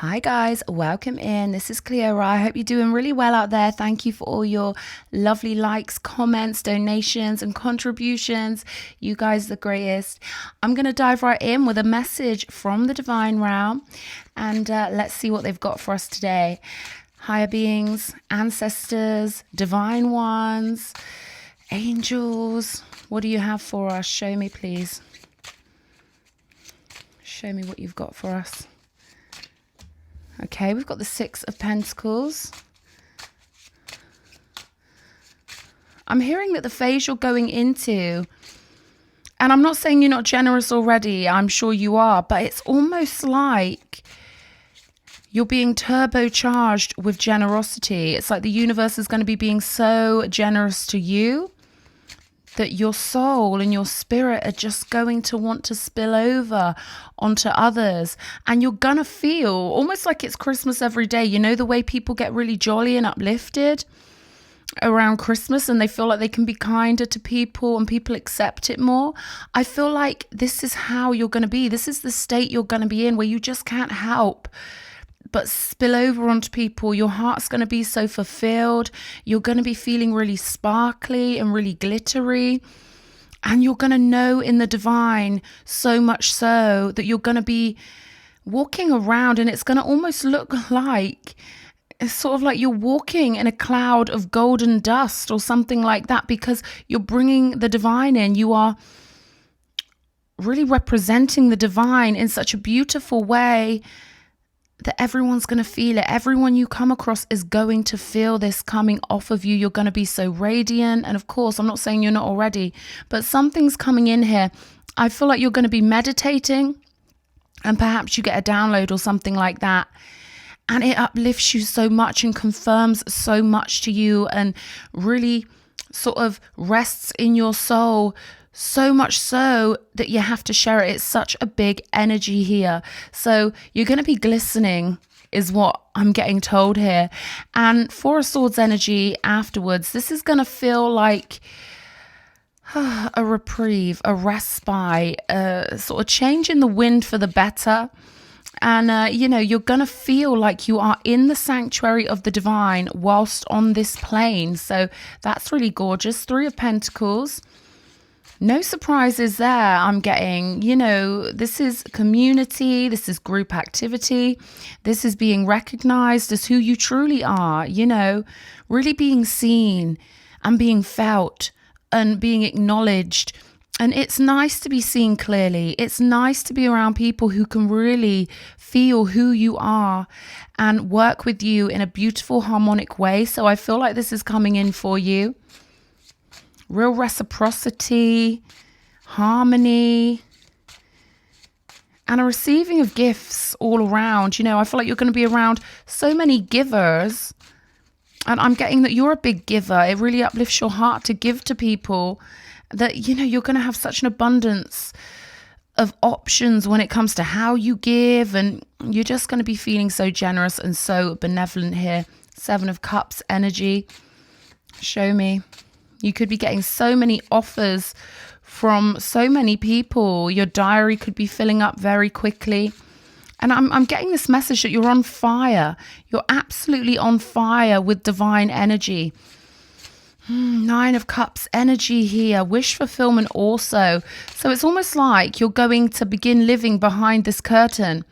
Hi guys, welcome in. This is Cleo. I hope you're doing really well out there. Thank you for all your lovely likes, comments, donations, and contributions. You guys are the greatest. I'm going to dive right in with a message from the divine realm, and let's see what they've got for us today. Higher beings, ancestors, divine ones, angels. What do you have for us? Show me, please. Show me what you've got for us. Okay, we've got the Six of Pentacles. I'm hearing that the phase you're going into, and I'm not saying you're not generous already, I'm sure you are, but it's almost like you're being turbocharged with generosity. It's like the universe is going to be being so generous to you that your soul and your spirit are just going to want to spill over onto others. And you're going to feel almost like it's Christmas every day. You know, the way people get really jolly and uplifted around Christmas and they feel like they can be kinder to people and people accept it more. I feel like this is how you're going to be. This is the state you're going to be in, where you just can't help but spill over onto people. Your heart's going to be so fulfilled. You're going to be feeling really sparkly and really glittery. And you're going to know in the divine so much so that you're going to be walking around and it's going to almost look like, it's sort of like you're walking in a cloud of golden dust or something like that, because you're bringing the divine in. You are really representing the divine in such a beautiful way that everyone's going to feel it. Everyone you come across is going to feel this coming off of you. You're going to be so radiant. And of course, I'm not saying you're not already, but something's coming in here. I feel like you're going to be meditating and perhaps you get a download or something like that. And it uplifts you so much and confirms so much to you and really sort of rests in your soul. So much so that you have to share it. It's such a big energy here. So you're going to be glistening is what I'm getting told here. And Four of Swords energy afterwards, this is going to feel like a reprieve, a respite, a sort of change in the wind for the better. And, you're going to feel like you are in the sanctuary of the divine whilst on this plane. So that's really gorgeous. Three of Pentacles. No surprises there, I'm getting. This is community, this is group activity, this is being recognized as who you truly are, really being seen and being felt and being acknowledged. And it's nice to be seen clearly. It's nice to be around people who can really feel who you are and work with you in a beautiful, harmonic way. So I feel like this is coming in for you. Real reciprocity, harmony, and a receiving of gifts all around. I feel like you're going to be around so many givers. And I'm getting that you're a big giver. It really uplifts your heart to give to people, that, you're going to have such an abundance of options when it comes to how you give. And you're just going to be feeling so generous and so benevolent here. Seven of Cups energy. Show me. You could be getting so many offers from so many people. Your diary could be filling up very quickly. And I'm getting this message that you're on fire. You're absolutely on fire with divine energy. Nine of Cups energy here. Wish fulfillment also. So it's almost like you're going to begin living behind this curtain.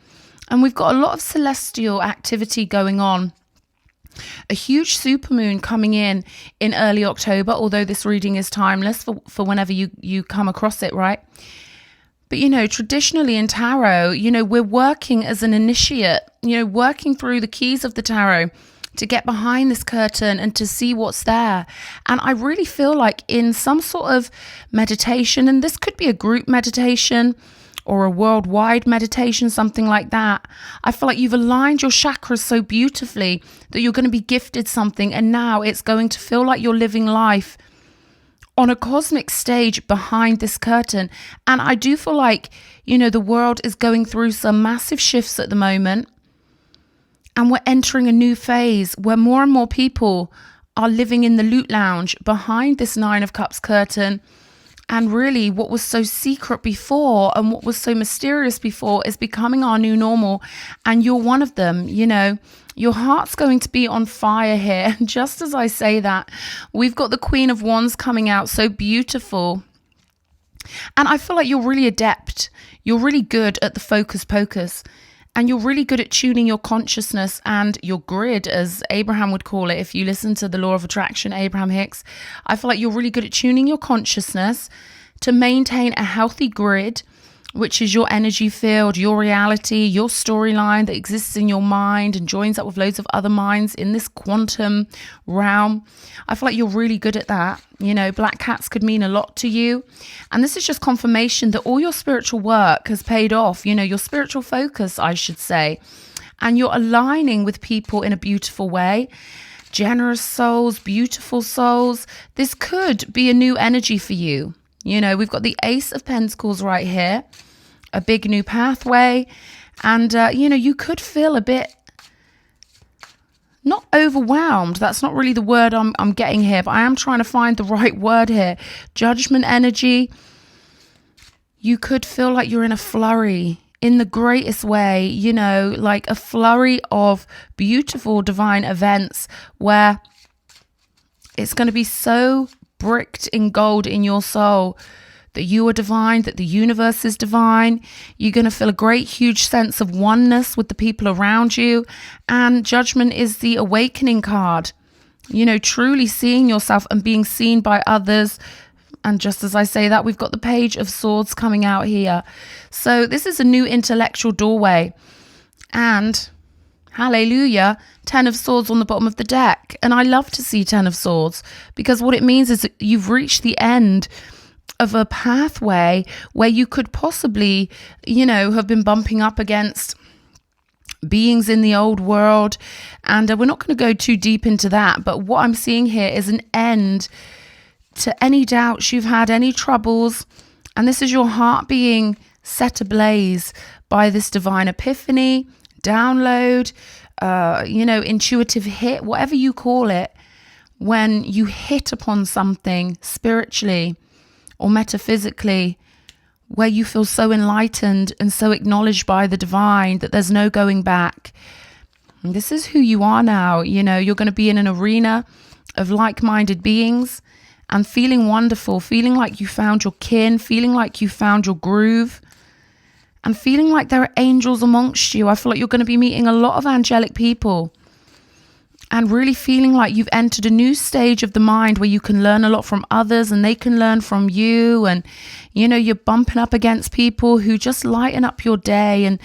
And we've got a lot of celestial activity going on. A huge supermoon coming in early October, although this reading is timeless for whenever you come across it, right? But, traditionally in tarot, we're working as an initiate, working through the keys of the tarot to get behind this curtain and to see what's there. And I really feel like in some sort of meditation, and this could be a group meditation or a worldwide meditation, something like that. I feel like you've aligned your chakras so beautifully that you're going to be gifted something, and now it's going to feel like you're living life on a cosmic stage behind this curtain. And I do feel like, the world is going through some massive shifts at the moment, and we're entering a new phase where more and more people are living in the loot lounge behind this Nine of Cups curtain. And really, what was so secret before and what was so mysterious before is becoming our new normal. And you're one of them. Your heart's going to be on fire here. And just as I say that, we've got the Queen of Wands coming out, so beautiful. And I feel like you're really adept. You're really good at the focus pocus. And you're really good at tuning your consciousness and your grid, as Abraham would call it. If you listen to the law of attraction, Abraham Hicks, I feel like you're really good at tuning your consciousness to maintain a healthy grid, which is your energy field, your reality, your storyline that exists in your mind and joins up with loads of other minds in this quantum realm. I feel like you're really good at that. Black cats could mean a lot to you. And this is just confirmation that all your spiritual work has paid off, your spiritual focus, I should say. And you're aligning with people in a beautiful way. Generous souls, beautiful souls. This could be a new energy for you. We've got the Ace of Pentacles right here, a big new pathway. And, you could feel a bit, not overwhelmed. That's not really the word I'm getting here, but I am trying to find the right word here. Judgment energy. You could feel like you're in a flurry in the greatest way, like a flurry of beautiful divine events where it's going to be so bricked in gold in your soul that you are divine, that the universe is divine. You're going to feel a great, huge sense of oneness with the people around you. And Judgment is the awakening card, truly seeing yourself and being seen by others. And just as I say that, we've got the Page of Swords coming out here. So this is a new intellectual doorway. And hallelujah, 10 of Swords on the bottom of the deck. And I love to see 10 of Swords because what it means is that you've reached the end of a pathway where you could possibly, have been bumping up against beings in the old world. And we're not going to go too deep into that. But what I'm seeing here is an end to any doubts you've had, any troubles. And this is your heart being set ablaze by this divine epiphany, download, intuitive hit, whatever you call it, when you hit upon something spiritually or metaphysically where you feel so enlightened and so acknowledged by the divine that there's no going back. And this is who you are now. You're going to be in an arena of like-minded beings and feeling wonderful, feeling like you found your kin, feeling like you found your groove, and feeling like there are angels amongst you. I feel like you're going to be meeting a lot of angelic people and really feeling like you've entered a new stage of the mind where you can learn a lot from others and they can learn from you. And, you're bumping up against people who just lighten up your day. And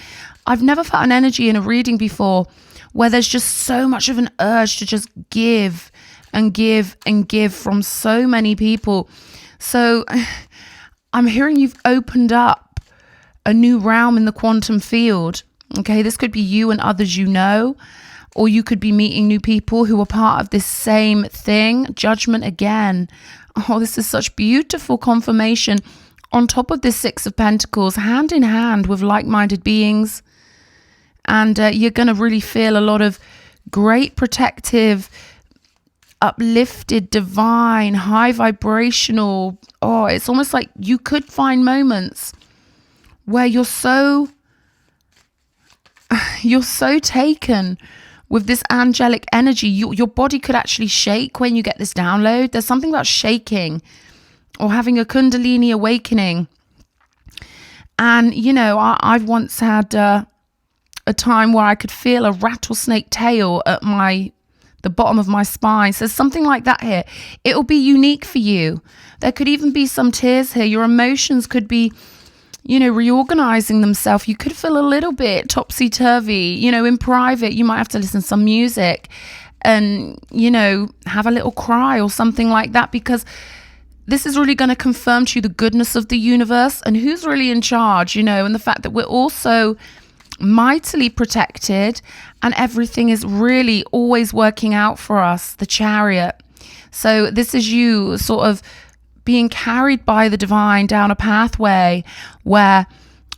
I've never felt an energy in a reading before where there's just so much of an urge to just give and give and give from so many people. So I'm hearing you've opened up a new realm in the quantum field. Okay, this could be you and others or you could be meeting new people who are part of this same thing. Judgment again. Oh, this is such beautiful confirmation on top of this Six of Pentacles, hand in hand with like-minded beings. And you're going to really feel a lot of great protective, uplifted, divine, high vibrational. Oh, it's almost like you could find moments where you're so taken with this angelic energy. Your body could actually shake when you get this download. There's something about shaking or having a Kundalini awakening. And, I've once had a time where I could feel a rattlesnake tail at the bottom of my spine. So something like that here. It'll be unique for you. There could even be some tears here. Your emotions could be reorganizing themselves. You could feel a little bit topsy-turvy. In private, you might have to listen to some music and, have a little cry or something like that, because this is really going to confirm to you the goodness of the universe and who's really in charge, and the fact that we're also mightily protected and everything is really always working out for us, the Chariot. So this is you sort of being carried by the divine down a pathway where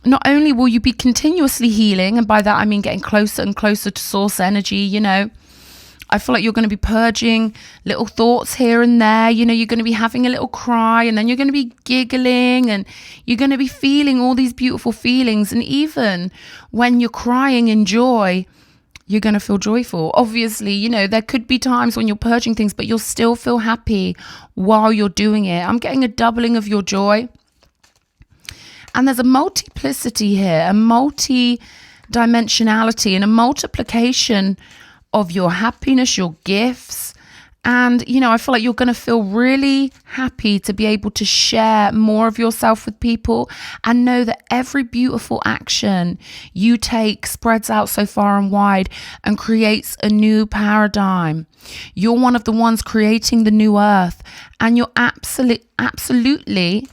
not only will you be continuously healing, and by that I mean getting closer and closer to source energy, I feel like you're going to be purging little thoughts here and there. You know, you're going to be having a little cry, and then you're going to be giggling, and you're going to be feeling all these beautiful feelings. And even when you're crying in joy, you're going to feel joyful. Obviously, you know, there could be times when you're purging things, but you'll still feel happy while you're doing it. I'm getting a doubling of your joy. And there's a multiplicity here, a multi-dimensionality and a multiplication of your happiness, your gifts. And, you know, I feel like you're going to feel really happy to be able to share more of yourself with people and know that every beautiful action you take spreads out so far and wide and creates a new paradigm. You're one of the ones creating the new earth, and you're absolutely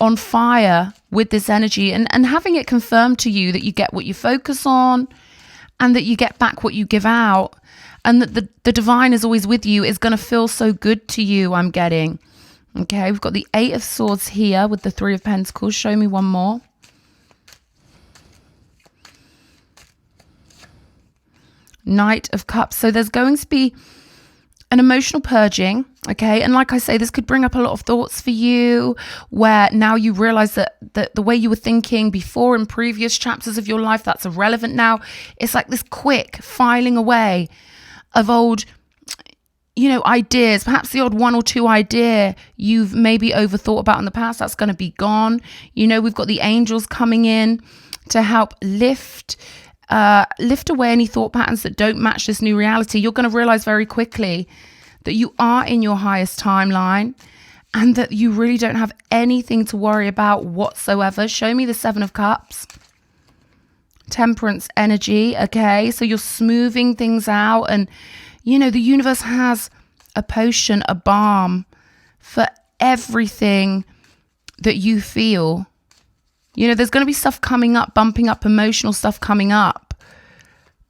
on fire with this energy, and having it confirmed to you that you get what you focus on and that you get back what you give out. And that the divine is always with you is going to feel so good to you, I'm getting. Okay, we've got the 8 of Swords here with the 3 of Pentacles. Show me one more. Knight of Cups. So there's going to be an emotional purging, okay? And like I say, this could bring up a lot of thoughts for you where now you realize that the way you were thinking before in previous chapters of your life, that's irrelevant now. It's like this quick filing away of old, you know, ideas, perhaps the odd 1 or 2 idea you've maybe overthought about in the past, that's going to be gone. You know, we've got the angels coming in to help lift away any thought patterns that don't match this new reality. You're going to realize very quickly that you are in your highest timeline and that you really don't have anything to worry about whatsoever. Show me the 7 of Cups. Temperance energy, okay? So you're smoothing things out, and you know the universe has a potion, a balm for everything that you feel. You know, there's going to be stuff coming up, bumping up, emotional stuff coming up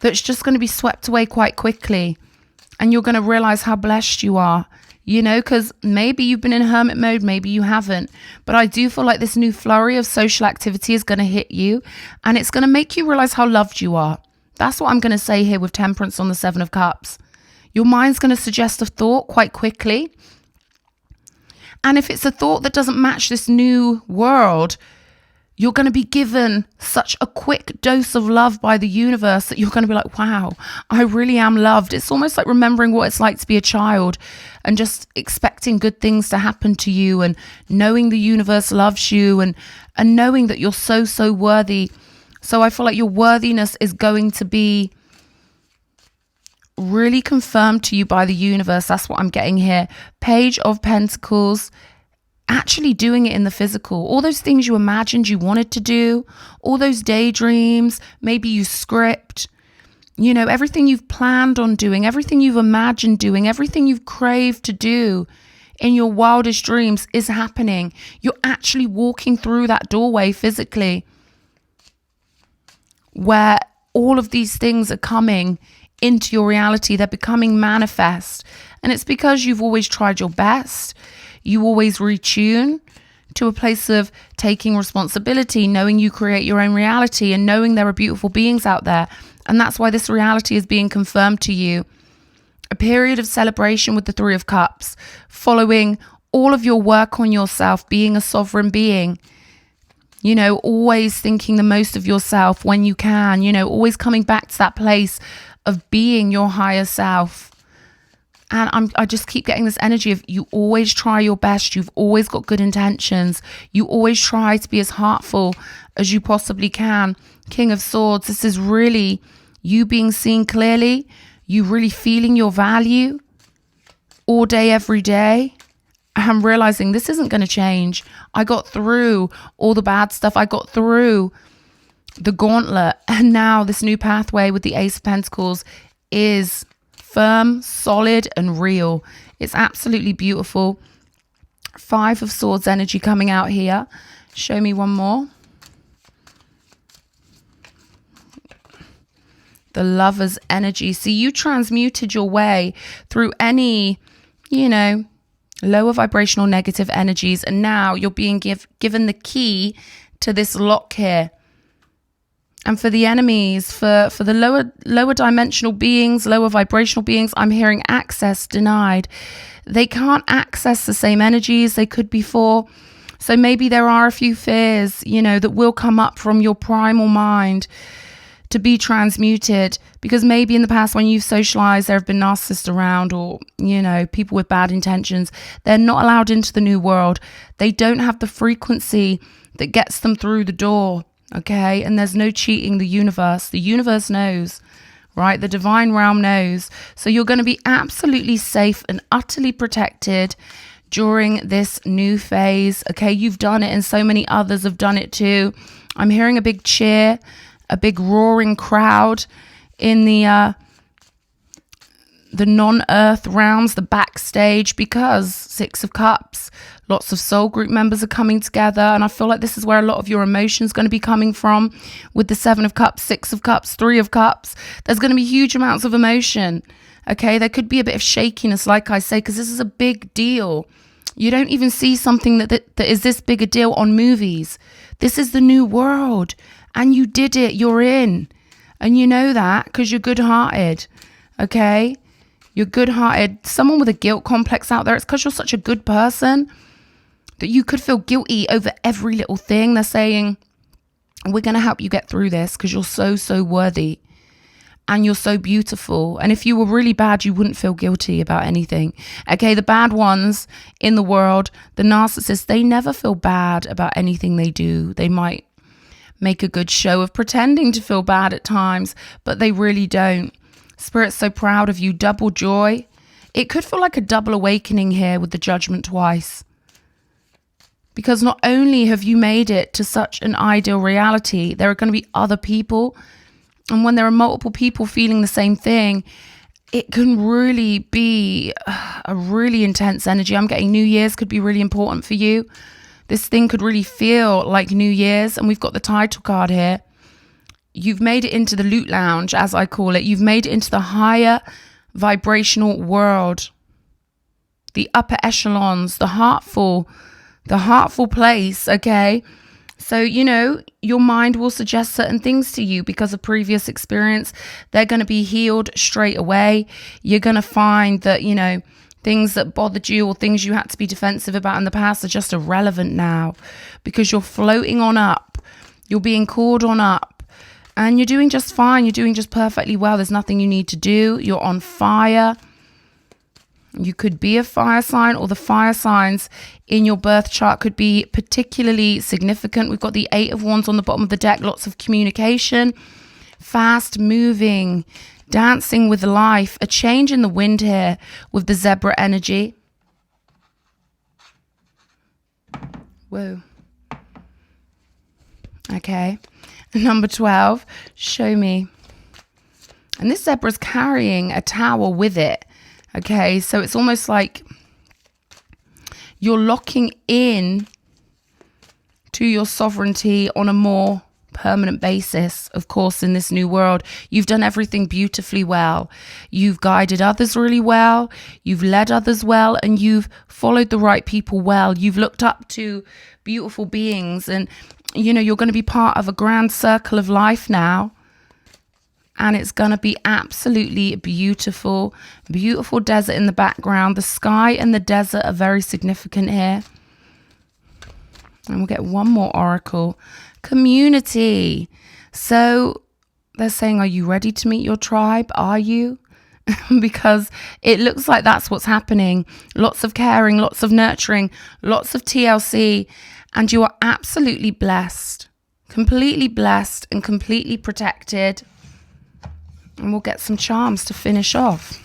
that's just going to be swept away quite quickly, and you're going to realize how blessed you are. You know, because maybe you've been in hermit mode, maybe you haven't. But I do feel like this new flurry of social activity is going to hit you, and it's going to make you realize how loved you are. That's what I'm going to say here with Temperance on the 7 of Cups. Your mind's going to suggest a thought quite quickly. And if it's a thought that doesn't match this new world, you're going to be given such a quick dose of love by the universe that you're going to be like, wow, I really am loved. It's almost like remembering what it's like to be a child and just expecting good things to happen to you, and knowing the universe loves you, and knowing that you're so worthy. So I feel like your worthiness is going to be really confirmed to you by the universe. That's what I'm getting here. Page of Pentacles. Actually doing it in the physical. All those things you imagined you wanted to do, all those daydreams, maybe you script, you know, everything you've planned on doing, everything you've imagined doing, everything you've craved to do in your wildest dreams is happening. You're actually walking through that doorway physically where all of these things are coming into your reality. They're becoming manifest. And it's because you've always tried your best. You always retune to a place of taking responsibility, knowing you create your own reality, and knowing there are beautiful beings out there. And that's why this reality is being confirmed to you. A period of celebration with the 3 of Cups, following all of your work on yourself, being a sovereign being, you know, always thinking the most of yourself when you can, you know, always coming back to that place of being your higher self. And I just keep getting this energy of you always try your best. You've always got good intentions. You always try to be as heartful as you possibly can. King of Swords, this is really you being seen clearly. You really feeling your value all day, every day. I'm realizing this isn't going to change. I got through all the bad stuff. I got through the gauntlet. And now this new pathway with the Ace of Pentacles is firm, solid, and real. It's absolutely beautiful. 5 of Swords energy coming out here. Show me one more. The Lover's energy. See, you transmuted your way through any, you know, lower vibrational negative energies, and now you're being given the key to this lock here. And for the enemies, for the lower dimensional beings, lower vibrational beings, I'm hearing access denied. They can't access the same energies they could before. So maybe there are a few fears, you know, that will come up from your primal mind to be transmuted, because maybe in the past when you've socialized, there have been narcissists around, or, you know, people with bad intentions. They're not allowed into the new world. They don't have the frequency that gets them through the door. Okay. And there's no cheating the universe. The universe knows, right? The divine realm knows. So you're going to be absolutely safe and utterly protected during this new phase. Okay. You've done it and so many others have done it too. I'm hearing a big cheer, a big roaring crowd in the non-earth realms, the backstage, because 6 of Cups, lots of soul group members are coming together. And I feel like this is where a lot of your emotions going to be coming from with the 7 of Cups, 6 of Cups, 3 of Cups. There's going to be huge amounts of emotion. Okay, there could be a bit of shakiness, like I say, because this is a big deal. You don't even see something that is this big a deal on movies. This is the new world. And you did it. You're in. And you know that because you're good-hearted. Okay? You're good-hearted. Someone with a guilt complex out there, it's because you're such a good person that you could feel guilty over every little thing. They're saying, we're going to help you get through this because you're so, so worthy. And you're so beautiful. And if you were really bad, you wouldn't feel guilty about anything. Okay, the bad ones in the world, the narcissists, they never feel bad about anything they do. They might make a good show of pretending to feel bad at times, but they really don't. Spirit's so proud of you. Double joy. It could feel like a double awakening here with the Judgment twice. Because not only have you made it to such an ideal reality, there are going to be other people. And when there are multiple people feeling the same thing, it can really be a really intense energy. I'm getting New Year's could be really important for you. This thing could really feel like New Year's. And we've got the title card here. You've made it into the loot lounge, as I call it. You've made it into the higher vibrational world. The upper echelons, the heartful place, okay? So, you know, your mind will suggest certain things to you because of previous experience. They're going to be healed straight away. You're going to find that, you know, things that bothered you or things you had to be defensive about in the past are just irrelevant now because you're floating on up. You're being called on up and you're doing just fine. You're doing just perfectly well. There's nothing you need to do. You're on fire. You could be a fire sign, or the fire signs in your birth chart could be particularly significant. We've got the 8 of Wands on the bottom of the deck. Lots of communication, fast moving, dancing with life, a change in the wind here with the zebra energy. Whoa. Okay. Number 12, show me. And this zebra's carrying a tower with it. Okay, so it's almost like you're locking in to your sovereignty on a more permanent basis. Of course, in this new world, you've done everything beautifully well. You've guided others really well. You've led others well, and you've followed the right people well. You've looked up to beautiful beings, and you know, you're going to be part of a grand circle of life now. And it's going to be absolutely beautiful. Beautiful desert in the background. The sky and the desert are very significant here. And we'll get one more oracle. Community. So they're saying, are you ready to meet your tribe? Are you? Because it looks like that's what's happening. Lots of caring, lots of nurturing, lots of TLC. And you are absolutely blessed. Completely blessed and completely protected. And we'll get some charms to finish off.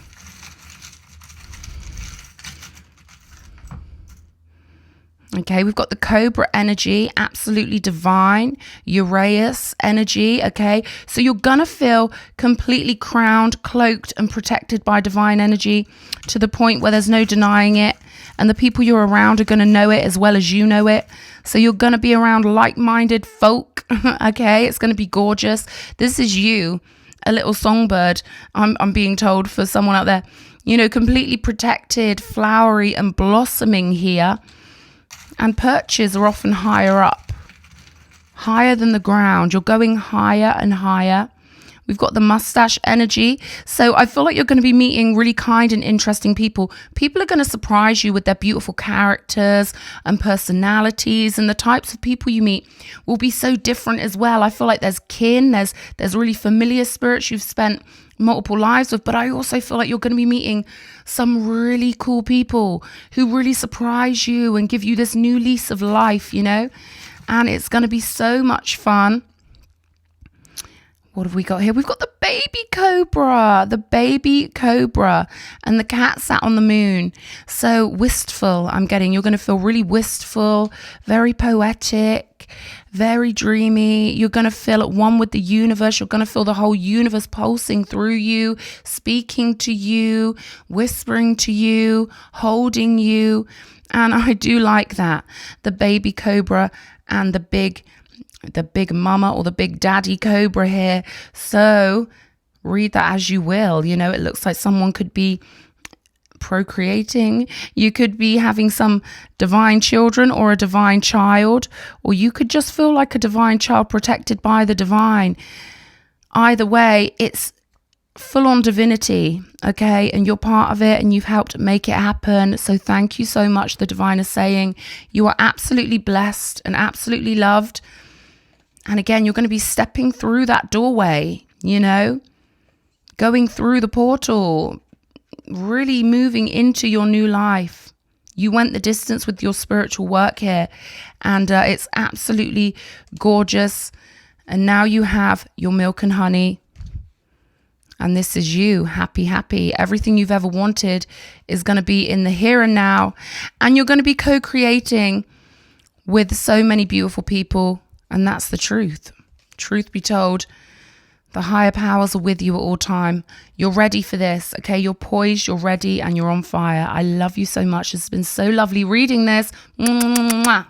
Okay, we've got the Cobra energy, absolutely divine, Uraeus energy, okay? So you're going to feel completely crowned, cloaked, and protected by divine energy to the point where there's no denying it. And the people you're around are going to know it as well as you know it. So you're going to be around like-minded folk, okay? It's going to be gorgeous. This is you. A little songbird, I'm being told, for someone out there, you know, completely protected, flowery and blossoming here. And perches are often higher up higher than the ground. You're going higher and higher. We've got the mustache energy. So I feel like you're going to be meeting really kind and interesting people. People are going to surprise you with their beautiful characters and personalities, and the types of people you meet will be so different as well. I feel like there's kin, there's really familiar spirits you've spent multiple lives with, but I also feel like you're going to be meeting some really cool people who really surprise you and give you this new lease of life, you know, and it's going to be so much fun. What have we got here? We've got the baby cobra, and the cat sat on the moon. So wistful, I'm getting. You're going to feel really wistful, very poetic, very dreamy. You're going to feel at one with the universe. You're going to feel the whole universe pulsing through you, speaking to you, whispering to you, holding you. And I do like that. The baby cobra and the big mama or the big daddy cobra here. So read that as you will. You know, it looks like someone could be procreating. You could be having some divine children or a divine child, or you could just feel like a divine child protected by the divine. Either way, it's full on divinity, okay? And you're part of it and you've helped make it happen. So thank you so much. The divine is saying you are absolutely blessed and absolutely loved. And again, you're going to be stepping through that doorway, you know, going through the portal, really moving into your new life. You went the distance with your spiritual work here, and it's absolutely gorgeous. And now you have your milk and honey. And this is you, happy, happy. Everything you've ever wanted is going to be in the here and now. And you're going to be co-creating with so many beautiful people. And that's the truth. Truth be told, the higher powers are with you at all time. You're ready for this, okay? You're poised, you're ready, and you're on fire. I love you so much. It's been so lovely reading this. Mwah.